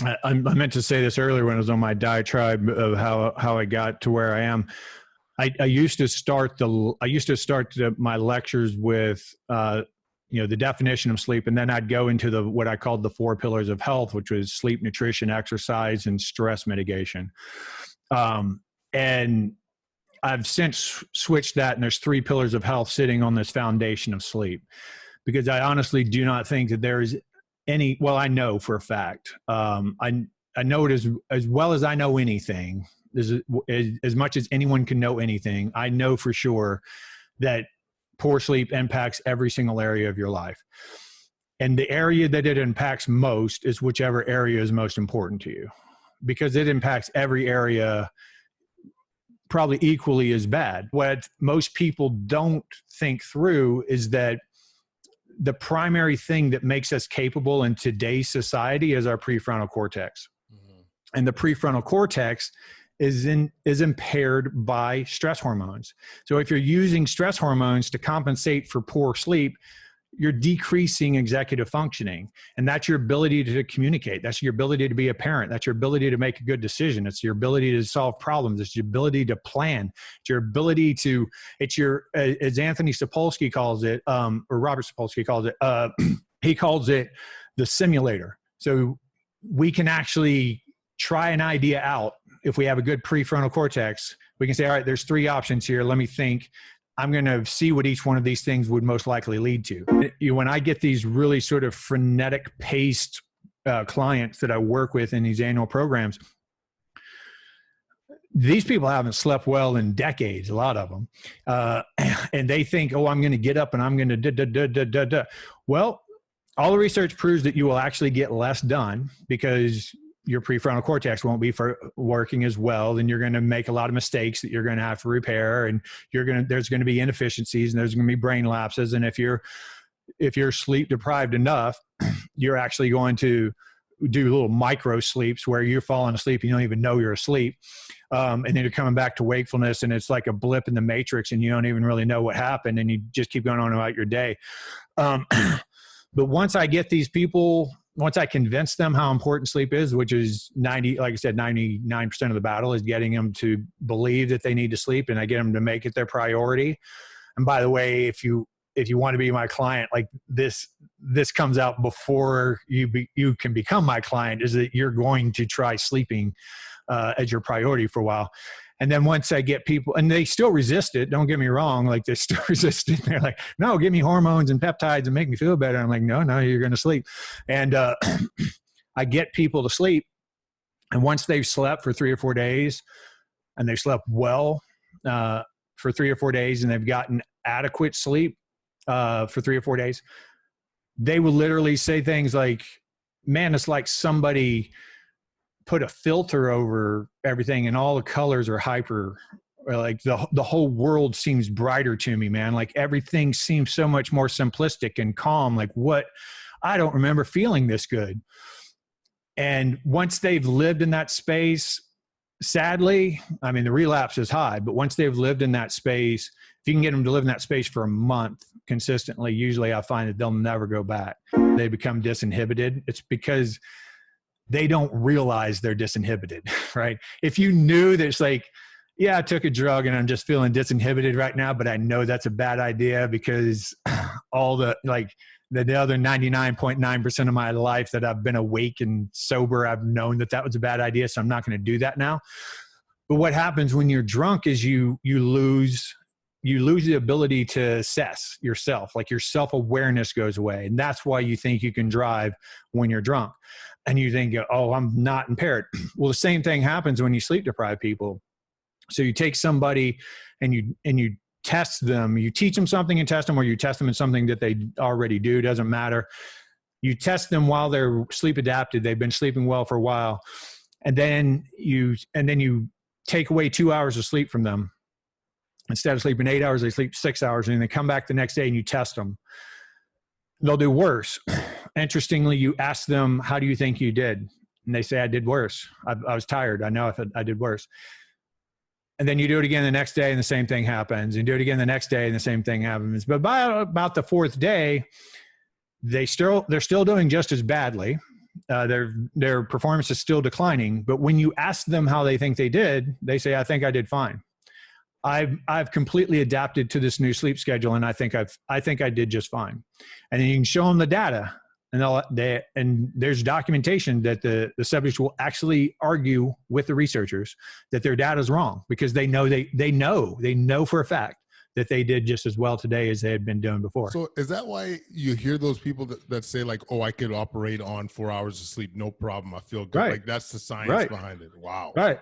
I meant to say this earlier when I was on my diatribe of how I got to where I am. I used to start my lectures with the definition of sleep, and then I'd go into what I called the 4 pillars of health, which was sleep, nutrition, exercise, and stress mitigation. And I've since switched that, and there's 3 pillars of health sitting on this foundation of sleep, because I honestly do not think that there is any. Well, I know for a fact. I know it as well as I know anything. As much as anyone can know anything, I know for sure that poor sleep impacts every single area of your life. And the area that it impacts most is whichever area is most important to you, because it impacts every area probably equally as bad. What most people don't think through is that the primary thing that makes us capable in today's society is our prefrontal cortex. Mm-hmm. And the prefrontal cortex is impaired by stress hormones. So if you're using stress hormones to compensate for poor sleep, you're decreasing executive functioning. And that's your ability to communicate. That's your ability to be a parent. That's your ability to make a good decision. It's your ability to solve problems. It's your ability to plan. It's your ability to, as Anthony Sapolsky calls it, or Robert Sapolsky calls it, he calls it the simulator. So we can actually try an idea out. If we have a good prefrontal cortex, we can say, all right, there's 3 options here. Let me think. I'm going to see what each one of these things would most likely lead to. When I get these really sort of frenetic paced clients that I work with in these annual programs, these people haven't slept well in decades, a lot of them. And they think, oh, I'm going to get up and I'm going to Well, all the research proves that you will actually get less done because your prefrontal cortex won't be working as well. Then you're going to make a lot of mistakes that you're going to have to repair, and there's going to be inefficiencies, and there's going to be brain lapses. And if you're sleep deprived enough, you're actually going to do little micro sleeps where you're falling asleep and you don't even know you're asleep. And then you're coming back to wakefulness, and it's like a blip in the matrix, and you don't even really know what happened, and you just keep going on about your day. But once I get these people, once I convince them how important sleep is, which is 99% of the battle is getting them to believe that they need to sleep, and I get them to make it their priority. And by the way, if you want to be my client, like this comes out before you can become my client, is that you're going to try sleeping as your priority for a while. And then once I get people, and they still resist it, don't get me wrong, like they still resist it. They're like, no, give me hormones and peptides and make me feel better. I'm like, no, you're going to sleep. And I get people to sleep. And once they've slept for 3 or 4 days, and they've slept well for 3 or 4 days, and they've gotten adequate sleep for 3 or 4 days, they will literally say things like, man, it's like somebody put a filter over everything and all the colors are hyper, or like the whole world seems brighter to me, man. Like everything seems so much more simplistic and calm. Like I don't remember feeling this good. And once they've lived in that space, sadly, I mean, the relapse is high, but once they've lived in that space, if you can get them to live in that space for a month consistently, usually I find that they'll never go back. They become disinhibited. It's because they don't realize they're disinhibited, right? If you knew that it's like, yeah, I took a drug and I'm just feeling disinhibited right now, but I know that's a bad idea because all the other 99.9% of my life that I've been awake and sober, I've known that was a bad idea. So I'm not going to do that now. But what happens when you're drunk is you lose the ability to assess yourself. Like your self-awareness goes away. And that's why you think you can drive when you're drunk. And you think, oh, I'm not impaired. Well, the same thing happens when you sleep deprive people. So you take somebody and you test them. You teach them something and test them, or you test them in something that they already do. Doesn't matter. You test them while they're sleep adapted. They've been sleeping well for a while. And then you take away 2 hours of sleep from them. Instead of sleeping 8 hours, they sleep 6 hours, and they come back the next day and you test them. They'll do worse. Interestingly, you ask them, how do you think you did? And they say, I did worse. I was tired. I know I did worse. And then you do it again the next day and the same thing happens. And do it again the next day and the same thing happens. But by about the 4th day, they're still doing just as badly. their performance is still declining. But when you ask them how they think they did, they say, I think I did fine. I've completely adapted to this new sleep schedule, and I think I did just fine. And then you can show them the data, and there's documentation that the subjects will actually argue with the researchers that their data is wrong, because they know for a fact that they did just as well today as they had been doing before. So is that why you hear those people that say like, oh, I could operate on 4 hours of sleep, no problem, I feel good. Right. Like that's the science behind it. Wow. Right.